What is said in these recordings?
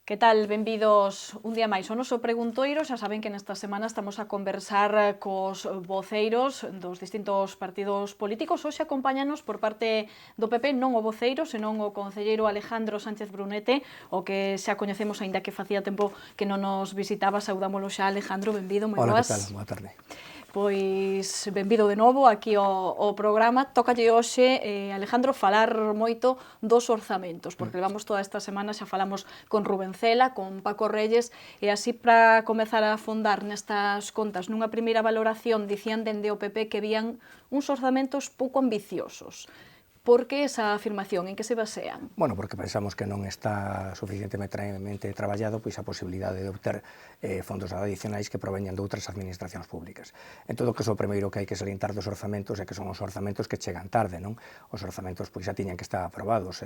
Que tal? Benvidos un día máis ao noso preguntoiro. Xa saben que nesta semana estamos a conversar cos voceiros dos distintos partidos políticos. Hoxe acompáñanos por parte do PP non o voceiro, senón o concelleiro Alejandro Sánchez Brunete, o que xa coñecemos, aínda que facía tempo que non nos visitaba. Saudámolo xa, Alejandro, benvido, moi boas. boas. Hola, que tal? Boa tarde. Pois benvido de novo aquí ao programa. Tócalle hoxe, Alejandro, falar moito dos orzamentos, porque levamos toda esta semana, xa falamos con Rubén Cela, con Paco Reyes, e así para comezar a afondar nestas contas, nunha primeira valoración, dicían dende o PP que vían uns orzamentos pouco ambiciosos. Por que esa afirmación? En que se basean? Bueno, porque pensamos que non está suficientemente traballado pois a posibilidade de obter fondos adicionais que proveñan de outras administracións públicas. En todo caso, o primeiro que hai que salientar dos orzamentos é que son os orzamentos que chegan tarde, non? Os orzamentos pois xa tiñan que estar aprobados.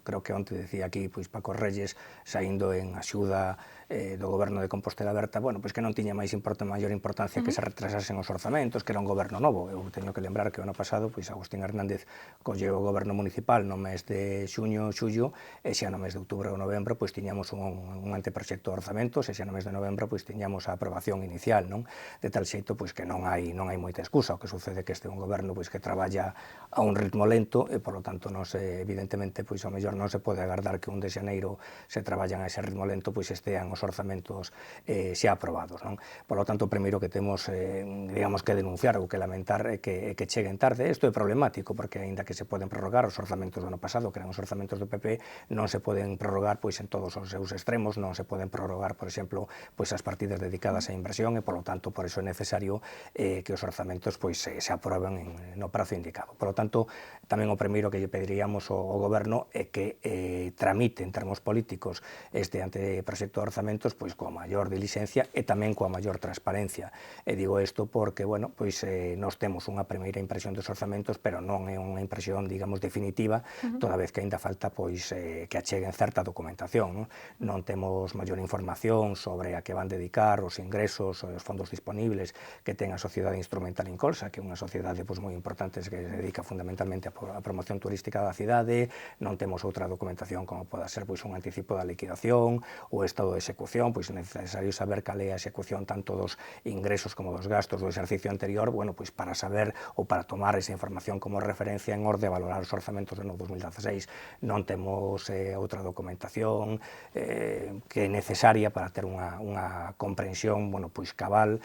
Creo que onte decía aquí pois Paco Reyes, saindo en axuda do goberno de Compostela Berta, bueno, pois que non tiña maior importancia que se retrasasen os orzamentos, que era un goberno novo. Eu teño que lembrar que o ano pasado pois Agustín Hernández colleu o goberno municipal no mes de xuño, xullo, e xa no mes de outubro ou novembro pois tiñamos un anteproxecto de orzamentos, e xa no mes de novembro pois tiñamos a aprobación inicial, non? De tal xeito pois que non hai moita excusa. O que sucede que este é un goberno pois que traballa a un ritmo lento e, por lo tanto, evidentemente, pois ao mellor non se pode agardar que un de xaneiro se traballan a ese ritmo lento, pois estean os orzamentos xa aprobados, non? Por lo tanto, o primeiro que temos, digamos, que denunciar ou que lamentar é que cheguen tarde. Isto é problemático, porque aínda que se poden prorrogar os orzamentos do ano pasado, que eran os orzamentos do PP, non se poden prorrogar pois en todos os seus extremos, non se poden prorrogar, por exemplo, pois as partidas dedicadas á inversión, e, por lo tanto, por iso é necesario que os orzamentos pois se aproben no prazo indicado. Por lo tanto, tamén o primeiro que lle pediríamos ao goberno é que tramite en termos políticos este anteproxecto de orzamentos pois coa maior diligencia e tamén coa maior transparencia. E digo isto porque, bueno, pois nós temos unha primeira impresión dos orzamentos, pero non é unha impresión, digamos, definitiva, toda vez que aínda falta pois que acheguen certa documentación, non? Non temos maior información sobre a que van dedicar os ingresos, os fondos disponibles que ten a Sociedade Instrumental Incolsa, que é unha sociedade pois moi importante que se dedica fundamentalmente a promoción turística da cidade. Non temos outra documentación como poda ser pois un anticipo da liquidación, o estado de execución, pois é necesario saber cal é a execución tanto dos ingresos como dos gastos do exercicio anterior, bueno, pois para saber ou para tomar esa información como referencia en orde a valorar os orzamentos do ano 2016. Non temos outra documentación que é necesaria para ter unha comprensión, bueno, pois cabal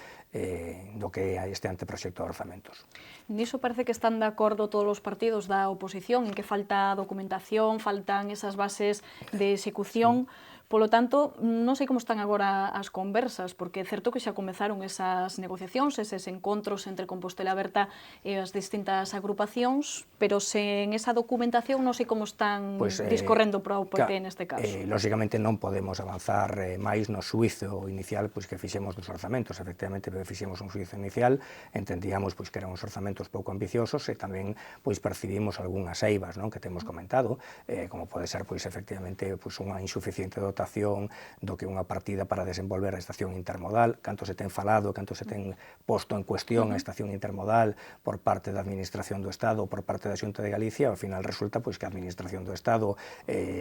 do que é este anteproxecto de orzamentos. Niso parece que están de acordo todos os partidos da oposición, en que falta documentación, faltan esas bases de execución. Polo tanto, non sei como están agora as conversas, porque é certo que xa comezaron esas negociacións, eses encontros entre Compostela Berta e as distintas agrupacións, pero sen esa documentación non sei como están discorrendo para o PP neste caso. Lóxicamente non podemos avanzar máis no xuizo inicial pois que fixemos dos orzamentos. Efectivamente, fixemos un xuizo inicial, entendíamos pois que eran uns orzamentos pouco ambiciosos e tamén pois percibimos algunhas eivas, non, que temos comentado, como pode ser pois efectivamente pois unha insuficiente dotación do que unha partida para desenvolver a estación intermodal, canto se ten falado, canto se ten posto en cuestión a estación intermodal por parte da Administración do Estado ou por parte da Xunta de Galicia. Ao final resulta pois que a Administración do Estado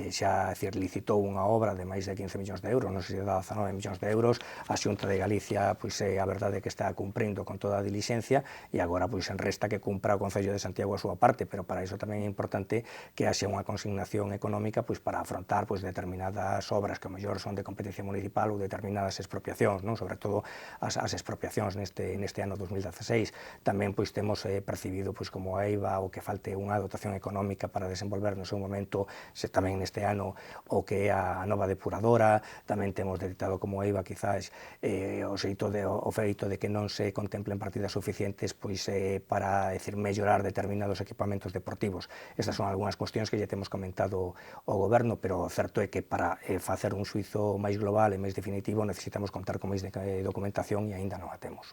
xa licitou unha obra de máis de 15 millóns de euros, non sei se dá 19 millóns de euros, a Xunta de Galicia pois a verdade é que está cumprindo con toda a diligencia, e agora pois en resta que cumpra o Concello de Santiago a súa parte, pero para iso tamén é importante que haxa unha consignación económica pois para afrontar pois determinadas obras que ao mellor son de competencia municipal ou determinadas expropiacións, non? Sobre todo as expropiacións neste ano 2016. Tamén pois temos percibido pois como a EIVA o que falte unha dotación económica para desenvolver no seu momento tamén neste ano o que é a nova depuradora. Tamén temos detectado como a EIVA quizás o feito de que non se contemplen partidas suficientes pois para mellorar determinados equipamentos deportivos. Estas son algunhas cuestións que lle temos comentado ao goberno, pero o certo é que para facer un xuizo máis global e máis definitivo necesitamos contar con máis documentación e aínda non a temos.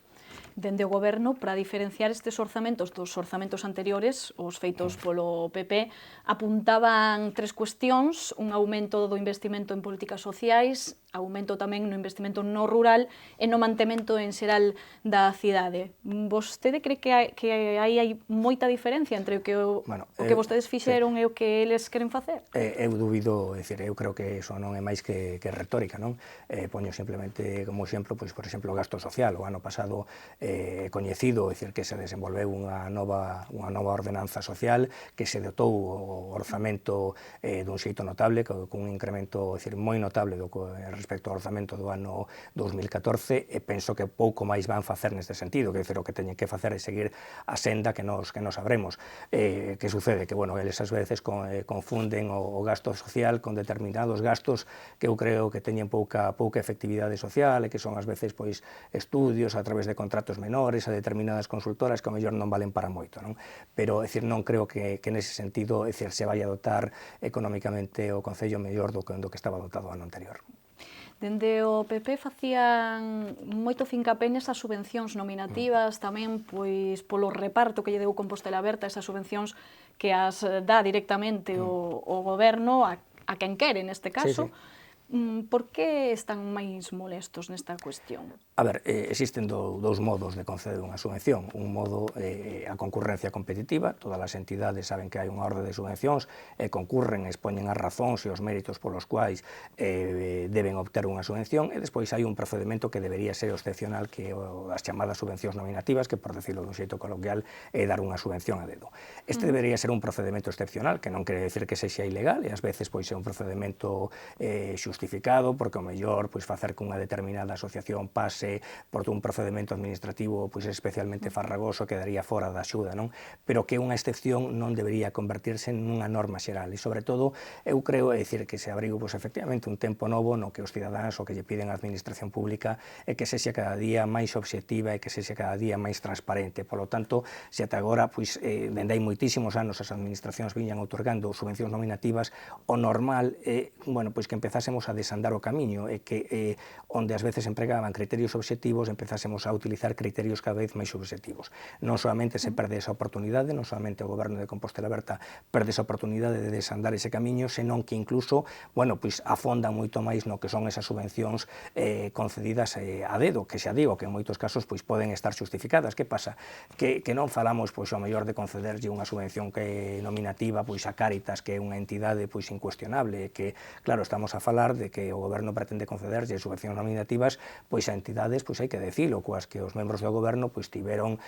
Dende o goberno, para diferenciar estes orzamentos dos orzamentos anteriores, os feitos polo PP, apuntaban tres cuestións: un aumento do investimento en políticas sociais, aumento tamén no investimento no rural e no mantemento en xeral da cidade. Vostede cree que aí hai moita diferencia entre o que vostedes fixeron e o que eles queren facer? Eu dubido, eu creo que iso non é máis que retórica, non? Poño simplemente como exemplo, pois, por exemplo, o gasto social. O ano pasado coñecido, que se desenvolveu unha nova ordenanza social que se dotou o orzamento dun xeito notable, con un incremento moi notable respecto ao orzamento do ano 2014, e penso que pouco máis van facer neste sentido, o que teñen que facer é seguir a senda que nos abremos. Que sucede? Que, eles ás veces confunden o gasto social con determinados gastos que eu creo que teñen pouca efectividade social e que son ás veces estudios a través de contratos menores a determinadas consultoras que ao mellor non valen para moito, non? Pero, non creo que nese sentido, se vai a dotar económicamente o Concello mellor do que estaba dotado o ano anterior. Dende o PP facían moito fincapé nesas subvencións nominativas, tamén polo reparto que lle deu Compostela Aberta, esas subvencións que as dá directamente o goberno a quen quere, neste caso. Por que están máis molestos nesta cuestión? A ver, existen dous modos de conceder unha subvención. Un modo é a concurrencia competitiva. Todas as entidades saben que hai unha orde de subvencións e concurren, expoñen as razóns e os méritos polos quais deben obter unha subvención, e despois hai un procedimento que debería ser excepcional, que é as chamadas subvencións nominativas, que, por decirlo dun xeito coloquial, é dar unha subvención a dedo. Este debería ser un procedimento excepcional, que non quere decir que sexa ilegal, e ás veces é un procedimento justificado, porque o mellor facer que unha determinada asociación pase por un procedimento administrativo especialmente farragoso quedaría fora da axuda, non? Pero que unha excepción non debería convertirse nunha norma xeral, e sobre todo eu creo que se abriu efectivamente un tempo novo no que os cidadáns o que lle piden á administración pública é que sexa cada día máis obxectiva e que sexa cada día máis transparente. Polo tanto, se ata agora, dende hai moitísimos anos as administracións viñan outorgando subvencións nominativas, o normal é, que empezásemos a desandar o camiño, e que onde ás veces empregaban criterios obxectivos empezásemos a utilizar criterios cada vez máis subxectivos. Non solamente se perde esa oportunidade, non solamente o Goberno de Compostela Aberta perde esa oportunidade de desandar ese camiño, senón que incluso, afondan moito máis no que son esas subvencións concedidas a dedo, que xa digo que en moitos casos poden estar justificadas. Que pasa? Que non falamos ao mellor de concederlle unha subvención que nominativa a Cáritas, que é unha entidade incuestionable, que, claro, estamos a falar de que o Goberno pretende concederlle subvencións nominativas a entidades, hai que decilo, coas que os membros do Goberno tiveron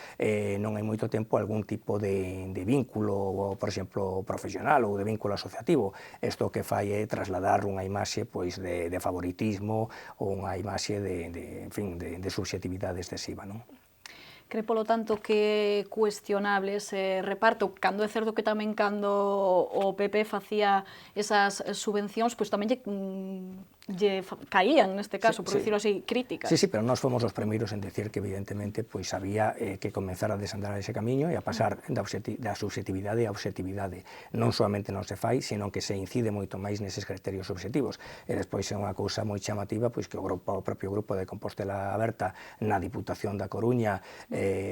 non hai moito tempo algún tipo de vínculo, por exemplo, profesional ou de vínculo asociativo. Isto que fai é trasladar unha imaxe de favoritismo ou unha imaxe de subxetividade excesiva, non? Cree, polo tanto, que é cuestionable ese reparto, cando é certo que tamén cando o PP facía esas subvencións, tamén lle caían, neste caso, por decirlo así, críticas. Sí, pero nós fomos os primeiros en decir que, evidentemente, había que comenzar a desandar ese camiño e a pasar da subxetividade á obxectividade. Non solamente non se fai, senón que se incide moito máis neses criterios obxectivos. E despois é unha cousa moi chamativa, que o propio grupo de Compostela Aberta na Diputación da Coruña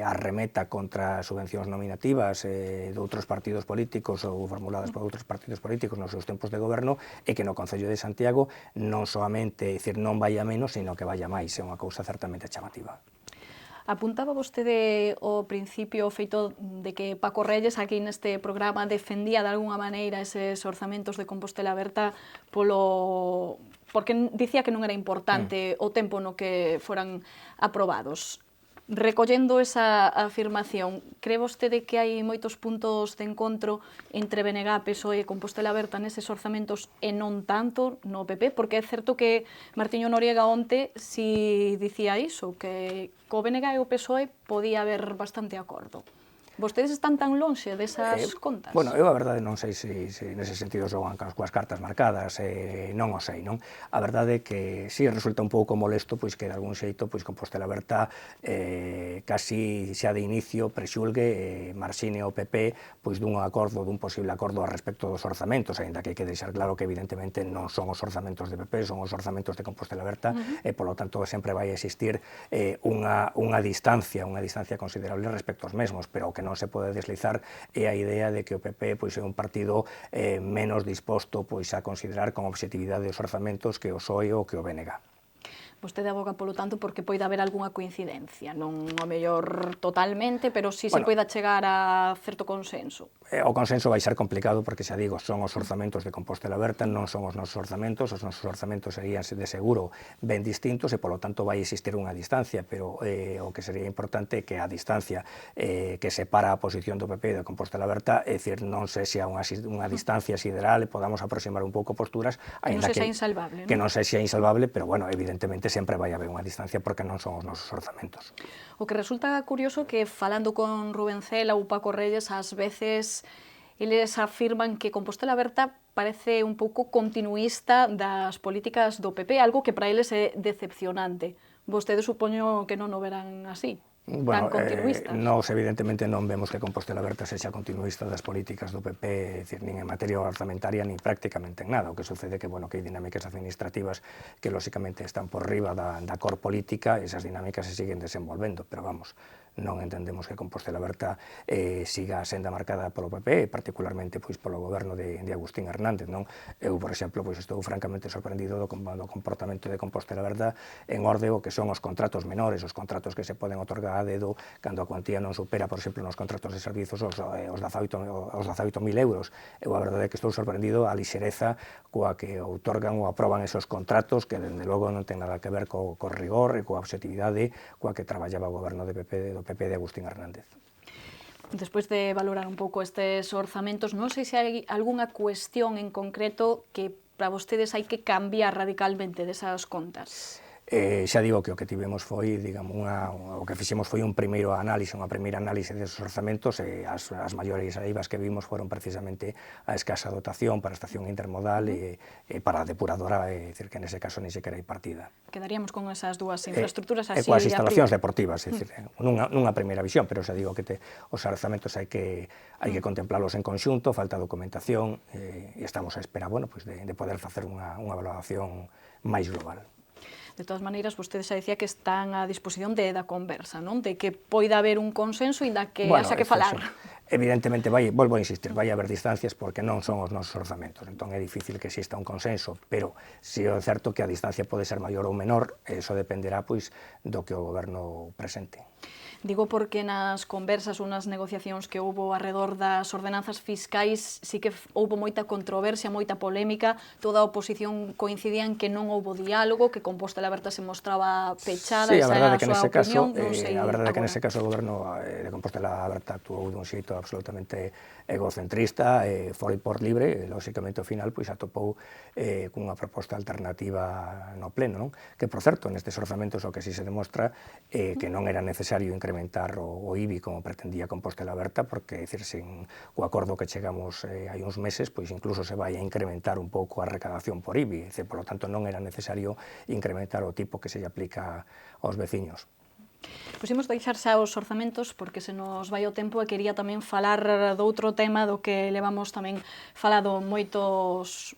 arremeta contra subvencións nominativas de outros partidos políticos ou formuladas por outros partidos políticos nos seus tempos de goberno, e que no Concello de Santiago non solamente non vai a menos, sino que vai a máis. É unha cousa certamente chamativa. Apuntaba vostede ao principio o feito de que Paco Reyes aquí neste programa defendía de alguna maneira eses orzamentos de Compostela Aberta porque dicía que non era importante o tempo no que foran aprobados. Recollendo esa afirmación, cree vostede que hai moitos puntos de encontro entre BNG, PSOE e Compostela Aberta neses orzamentos e non tanto no PP? Porque é certo que Martiño Noriega onte si dicía iso, que co BNG e o PSOE podía haber bastante acordo. Vostedes están tan lonxe desas contas? Eu a verdade non sei se nese sentido xogan coas cartas marcadas, non o sei, non? A verdade é que si resulta un pouco molesto que de algún xeito Compostela Aberta casi xa de inicio prexulgue marxine o PP dun posible acordo a respecto dos orzamentos, aínda que hai que deixar claro que evidentemente non son os orzamentos de PP, son os orzamentos de Compostela Aberta, e polo tanto sempre vai existir unha distancia considerable respecto aos mesmos, pero o que non se pode deslizar é a idea de que o PP é un partido menos disposto a considerar con obxectividade os orzamentos que o PSOE ou que o BNG. Vostede aboga, polo tanto, porque poida haber algunha coincidencia, non ao mellor totalmente, pero si se Bueno, poida chegar a certo consenso. O consenso vai ser complicado porque, xa digo, son os orzamentos de Compostela Aberta, non son os nosos orzamentos serían de seguro ben distintos e, polo tanto, vai existir unha distancia, pero o que sería importante é que a distancia que separa a posición do PP de Compostela Aberta, é dicir, non sei se a unha distancia sideral e podamos aproximar un pouco posturas, Que non sexa insalvable, non? Que non sexa insalvable, pero, bueno, evidentemente sempre vai haber unha distancia porque non son os nosos orzamentos. O que resulta curioso que, falando con Rubén Cela ou Paco Reyes, ás veces eles afirman que Compostela Aberta parece un pouco continuista das políticas do PP, algo que para eles é decepcionante. Vostedes supoño que non o verán así, tan continuistas. Nós evidentemente non vemos que Compostela Aberta sexa continuista das políticas do PP, é dicir, nin en materia orzamentaria, nin prácticamente en nada. O que sucede que, bueno, que hai dinámicas administrativas que, lóxicamente, están por riba da cor política, e esas dinámicas se siguen desenvolvendo, pero, vamos, non entendemos que Compostela Aberta siga a senda marcada polo PP, particularmente pois polo goberno de Agustín Hernández, non? Eu, por exemplo, pois estou francamente sorprendido do comportamento de Compostela Aberta en orde o que son os contratos menores, os contratos que se poden otorgar a dedo cando a cuantía non supera, por exemplo, nos contratos de servizos os 18.000 euros. Eu, a verdade, é que estou sorprendido a lixereza coa que outorgan ou aproban esos contratos que, dende logo, non ten nada que ver co rigor e coa objetividade coa que traballaba o goberno do PP de Agustín Hernández. Despois de valorar un pouco estes orzamentos, non sei se hai algunha cuestión en concreto que para vostedes hai que cambiar radicalmente desas contas. Xa digo que o que tivemos foi, digamos, o que fixemos foi unha primeira análise desos orzamentos, e as maiores aivas que vimos foron precisamente a escasa dotación para a estación intermodal e para a depuradora, é dicir, que nese caso nin sequera hai partida. Quedaríamos con esas dúas infraestructuras así. E coas instalacións deportivas, é dicir, nunha primeira visión, pero xa digo que os orzamentos hai que contemplalos en conxunto, falta documentación, e estamos a espera, bueno, pois de poder facer unha valoración máis global. De todas maneiras, vostedes xa dicía que están a disposición da conversa, non? De que poida haber un consenso e da que haxa que falar. Evidentemente, volvo a insistir, vai haber distancias porque non son os nosos orzamentos, entón é difícil que exista un consenso, pero si é certo que a distancia pode ser maior ou menor, eso dependerá pois do que o goberno presente. Digo porque nas conversas ou nas negociacións que houbo arredor das ordenanzas fiscais sí que houbo moita controversia, moita polémica, toda a oposición coincidía en que non houbo diálogo, que Compostela Aberta se mostraba pechada, esa era a súa opinión. A verdade é que nese caso o goberno de Compostela Aberta actuou dun xeito absolutamente egocentrista, fora por libre, e, lóxicamente, ao final atopou cunha proposta alternativa no pleno, non? Que, por certo, nestes orzamentos o que si se demostra que non era necesario incrementar o IBI como pretendía Compostela Aberta, porque, dicir, co acordo que chegamos hai uns meses, pois incluso se vai a incrementar un pouco a recadación por IBI, por lo tanto non era necesario incrementar o tipo que se lle aplica aos veciños. Pois imos deixar xa os orzamentos porque se nos vai o tempo e quería tamén falar doutro tema do que levamos tamén falado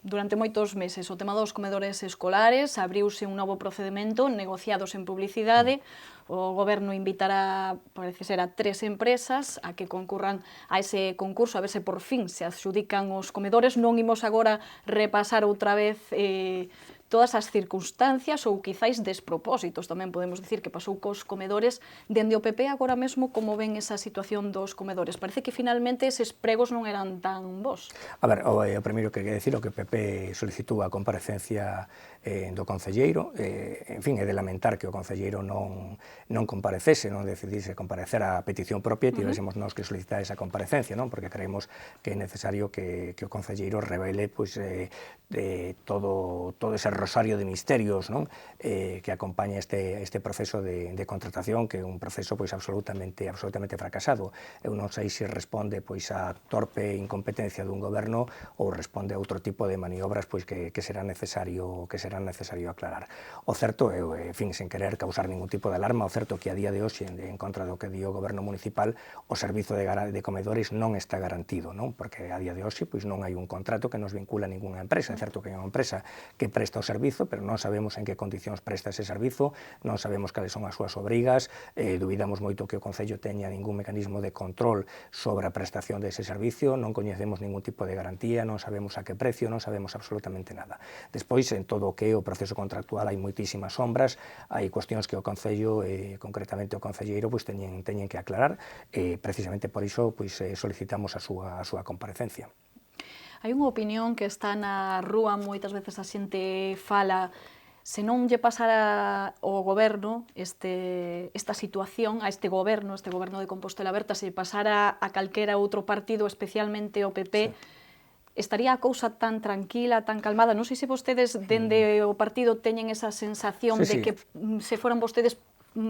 durante moitos meses, o tema dos comedores escolares. Abriuse un novo procedimento, negociados en publicidade. O goberno invitará, parece ser, a 3 empresas a que concurran a ese concurso, a ver se por fin se adxudican os comedores. Non imos agora repasar outra vez todas as circunstancias ou quizáis despropósitos, tamén podemos dicir, que pasou cos comedores. Dende o PP agora mesmo, como ven esa situación dos comedores? Parece que finalmente eses pregos non eran tan bons. A ver, o primeiro que quería dicir o que o PP solicitou a comparecencia do concelleiro, en fin, é de lamentar que o concelleiro non comparecese, non decidise comparecer a petición propia, e tivésemos nós que solicitar esa comparecencia, non? Porque creemos que é necesario que o concelleiro revele pois todo ese rosario de misterios, non? Que acompaña este proceso de contratación, que é un proceso pois absolutamente fracasado. Eu non sei se responde pois a torpe incompetencia dun goberno ou responde a outro tipo de maniobras pois que será necesario aclarar. O certo é, en fin, sen querer causar ningún tipo de alarma, o certo que a día de hoxe, en contra do que di o goberno municipal, o servizo de comedores non está garantido, non? Porque a día de hoxe pois, non hai un contrato que nos vincula a ninguna empresa. É certo que é unha empresa que presta o servizo, pero non sabemos en que condicións presta ese servizo, non sabemos cales son as súas obrigas, dubidamos moito que o Concello teña ningún mecanismo de control sobre a prestación dese servicio, non coñecemos ningún tipo de garantía, non sabemos a que precio, non sabemos absolutamente nada. Despois, en todo o que é o proceso contractual hai moitísimas sombras, hai cuestións que o Concello, concretamente o Concelleiro, pois teñen que aclarar, precisamente por iso pois, solicitamos a súa comparecencia. Hai unha opinión que está na rúa, moitas veces a xente fala, se non lle pasara ao goberno esta situación, a este goberno de Compostela Aberta, se lle pasara a calquera outro partido, especialmente o PP, estaría a cousa tan tranquila, tan calmada? Non sei se vostedes, dende o partido, teñen esa sensación de que se foran vostedes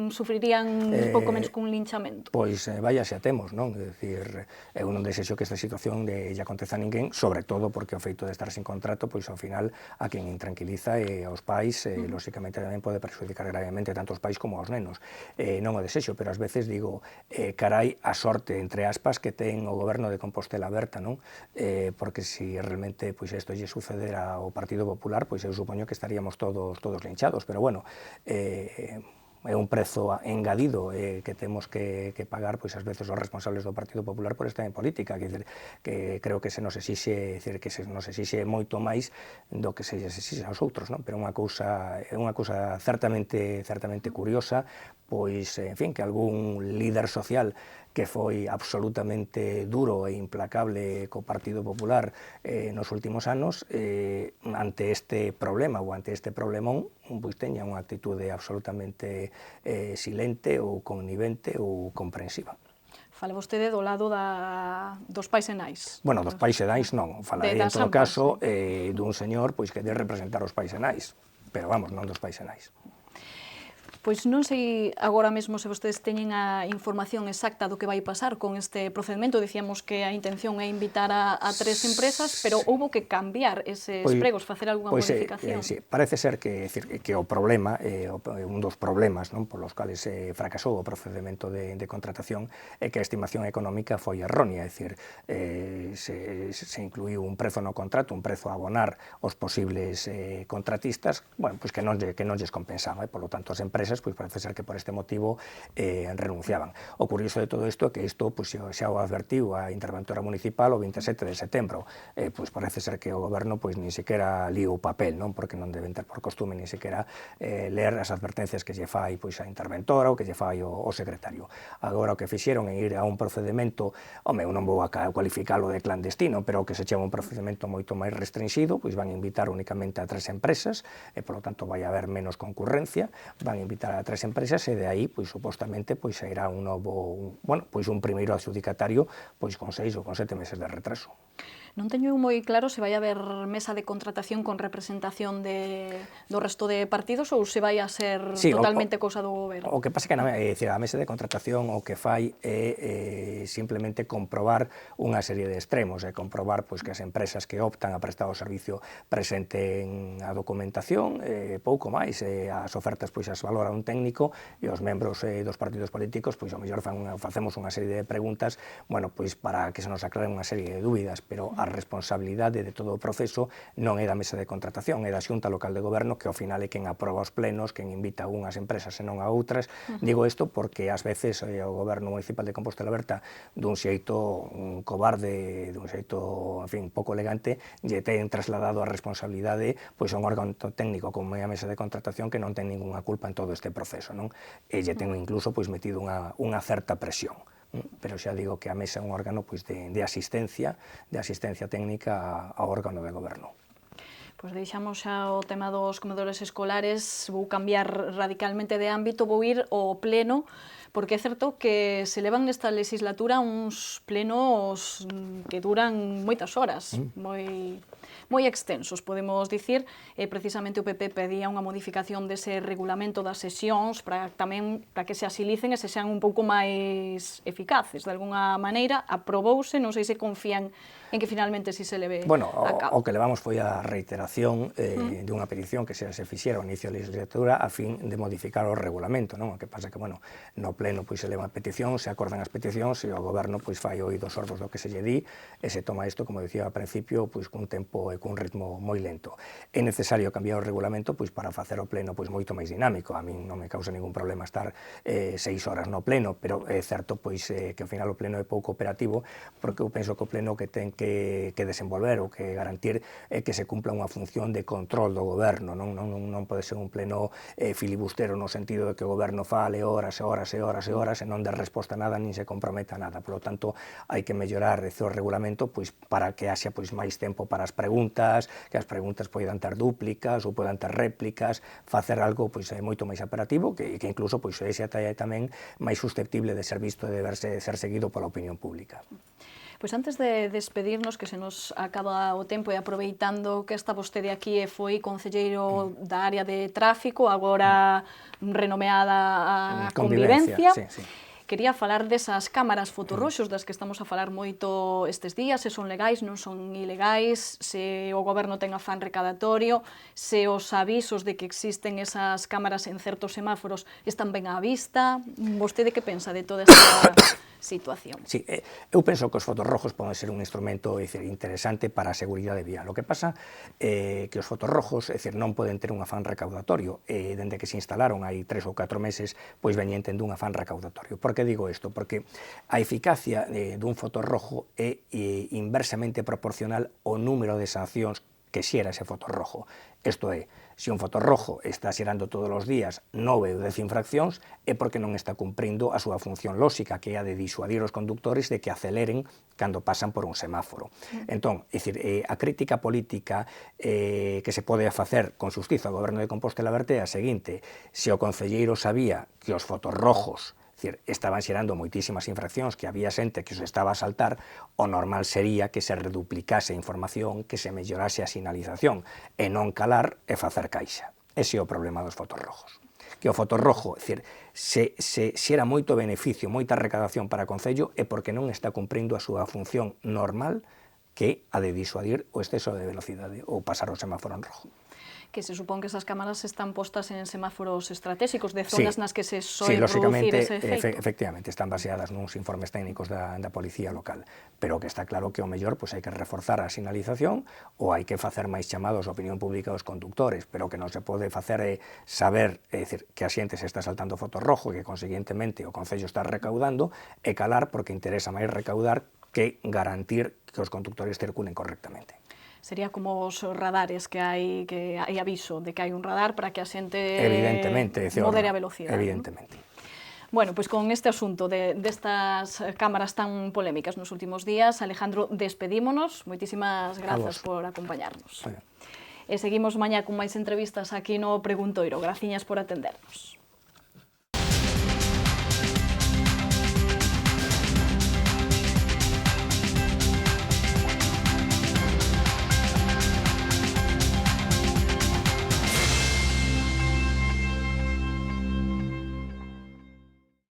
sufrirían un pouco menos cun linchamento? Pois vaya se a temos, non? É dicir, eu non desexo que esta situación lle aconteza a ninguén, sobre todo porque o feito de estar sin contrato, pois ao final a quen intranquiliza e aos pais, lóxicamente tamén pode perjudicar gravemente tanto aos pais como aos nenos. Non o desexo, pero ás veces digo, carai, a sorte, entre aspas, que ten o goberno de Compostela Aberta, non? Porque se realmente pois isto lle sucedera ao Partido Popular, pois eu supoño que estaríamos todos linchados, pero bueno, é un prezo engadido que temos que pagar pois ás veces os responsables do Partido Popular por estar en política, que creo que se nos exixe, que se nos exixe moito máis do que se exixe aos outros, non? Pero é unha cousa certamente curiosa, pois, en fin, que algún líder social que foi absolutamente duro e implacable co Partido Popular nos últimos anos, ante este problema ou ante este problemón, pois teña unha actitude absolutamente silente ou connivente ou comprensiva. Fala vostede do lado dos pais e nais. Bueno, dos pais e nais non, falarei en todo caso dun señor pois que debe representar os pais e nais, pero vamos, non dos pais e nais. Pois non sei agora mesmo se vostedes teñen a información exacta do que vai pasar con este procedimento. Dicíamos que a intención é invitar a 3 empresas, pero houbo que cambiar eses pregos, facer algunha modificación. Sí, parece ser que o problema, un dos problemas polos cales fracasou o procedimento de contratación é que a estimación económica foi errónea, é dicir, se incluiu un prezo no contrato, un prezo a abonar aos posibles contratistas, bueno, pois que non lles compensaba, e polo tanto as empresas pois parece ser que por este motivo renunciaban. O curioso de todo isto é que isto pois, xa o advertiu a interventora municipal o 27 de setembro. Pois parece ser que o goberno pois nin sequera liu o papel, non? Porque non deben ter por costume nin sequera ler as advertencias que lle fai pois a interventora ou que lle fai o secretario. Agora o que fixeron é ir a un procedimento, eu non vou a cualificalo de clandestino, pero que se chama un procedimento moito máis restringido, pois van invitar únicamente a 3 empresas, e polo tanto vai haber menos concurrencia, van invitar a 3 empresas e de aí, pois, supostamente, pois, sairá un novo, pois un primeiro adxudicatario, pois, con 6 ou con 7 meses de retraso. Non teño moi claro se vai haber mesa de contratación con representación do resto de partidos ou se vai a ser totalmente cousa do goberno. O que pasa é que a mesa de contratación o que fai é simplemente comprobar unha serie de extremos, comprobar pois, que as empresas que optan a prestar o servicio presenten a documentación, pouco máis, as ofertas pois as valora un técnico e os membros dos partidos políticos pois ao mellor facemos unha serie de preguntas, pois para que se nos aclaren unha serie de dúbidas, pero a responsabilidade de todo o proceso non é da mesa de contratación, é da Xunta Local de Goberno, que ao final é quen aproba os plenos, quen invita a unhas empresas e non a outras. Digo isto porque ás veces o Goberno Municipal de Compostela Aberta, dun xeito cobarde, dun xeito, en fin, pouco elegante, lle ten trasladado a responsabilidade pois a un órgano técnico como é a mesa de contratación que non ten ninguna culpa en todo este proceso, non? E lle ten incluso pois metido unha certa presión. Pero xa digo que a mesa é un órgano pois, de asistencia técnica ao órgano de goberno. Pois deixamos xa o tema dos comedores escolares, vou cambiar radicalmente de ámbito, vou ir ao pleno, porque é certo que se levan nesta legislatura uns plenos que duran moitas horas, moi extensos, podemos dicir. Precisamente o PP pedía unha modificación dese regulamento das sesións para que se asilicen e se sean un pouco máis eficaces. De alguna maneira, aprobouse, non sei se confían en que finalmente si se leve a cabo. O que levamos foi a reiteración dunha petición que se fixera ao inicio da legislatura a fin de modificar o regulamento, non? O que pasa que, bueno, no pleno pois se leva a petición, se acordan as peticións e o goberno pois fai oídos sordos do que se lle di e se toma isto, como dicía ao principio, pois cun tempo e cun ritmo moi lento. É necesario cambiar o regulamento pois para facer o pleno pois moito máis dinámico. A min non me causa ningún problema estar 6 horas no pleno, pero é certo pois que ao final o pleno é pouco operativo, porque eu penso que o pleno que ten que desenvolver ou que garantir que se cumpla unha función de control do goberno, non pode ser un pleno filibustero no sentido de que o goberno fale horas e horas e horas e horas e non dé resposta a nada nin se comprometa a nada. Por lo tanto, hai que mellorar o regulamento pois para que haxa pois máis tempo para as preguntas, que as preguntas poidan ter dúplicas ou poidan ter réplicas, facer algo pois moito máis operativo que incluso pois ese tamén máis susceptible de ser visto e de ser seguido pola opinión pública. Pois antes de despedirnos, que se nos acaba o tempo e aproveitando que está vostede aquí e foi concelleiro da área de tráfico, agora renomeada a Convivencia, quería falar desas cámaras fotorroxos das que estamos a falar moito estes días, se son legais, non son ilegais, se o goberno ten afán recadatorio, se os avisos de que existen esas cámaras en certos semáforos están ben á vista. Vostede que pensa de toda esta situación? Sí, eu penso que os fotorrojos poden ser un instrumento interesante para a seguridade vial. O que pasa é que os fotorrojos non poden ter un afán recaudatorio. Dende que se instalaron hai 3 ou 4 meses, pois veñen tendo un afán recaudatorio. Por que digo isto? Porque a eficacia dun fotorrojo é inversamente proporcional ao número de sancións que xera ese fotorrojo. Isto é, se un fotorrojo está xerando todos os días 9 ou 10 infraccións, é porque non está cumprindo a súa función lóxica, que é a de disuadir os conductores de que aceleren cando pasan por un semáforo. Entón, a crítica política que se pode facer con xustiza ao goberno de Compostela Verte é a seguinte: se o concelleiro sabía que os fotorrojos estaban xerando moitísimas infraccións, que había xente que os estaba a saltar, o normal sería que se reduplicase a información, que se mellorase a sinalización, e non calar e facer caixa. Ese é o problema dos fotorrojos. Que o fotorrojo, se xera moito beneficio, moita recadación para o Concello, é porque non está cumprindo a súa función normal, que a de disuadir o exceso de velocidade ou pasar o semáforo en rojo. Que se supón que esas cámaras están postas en semáforos estratégicos de zonas nas que se soe producir ese efecto. Efectivamente, están baseadas nuns informes técnicos da policía local, pero que está claro que o mellor hai que reforzar a sinalización ou hai que facer máis chamados á opinión pública dos conductores, pero que non se pode facer saber, que a xente se está saltando fotorrojo e que, conseguintemente, o Concello está recaudando e calar porque interesa máis recaudar que garantir que os conductores circulen correctamente. Sería como os radares que hai aviso de que hai un radar para que a xente modere a velocidade. Evidentemente. Bueno, pois con este asunto destas cámaras tan polémicas nos últimos días, Alejandro, despedímonos. Moitísimas grazas por acompañarnos. E seguimos mañá con máis entrevistas aquí no Preguntoiro. Graciñas por atendernos.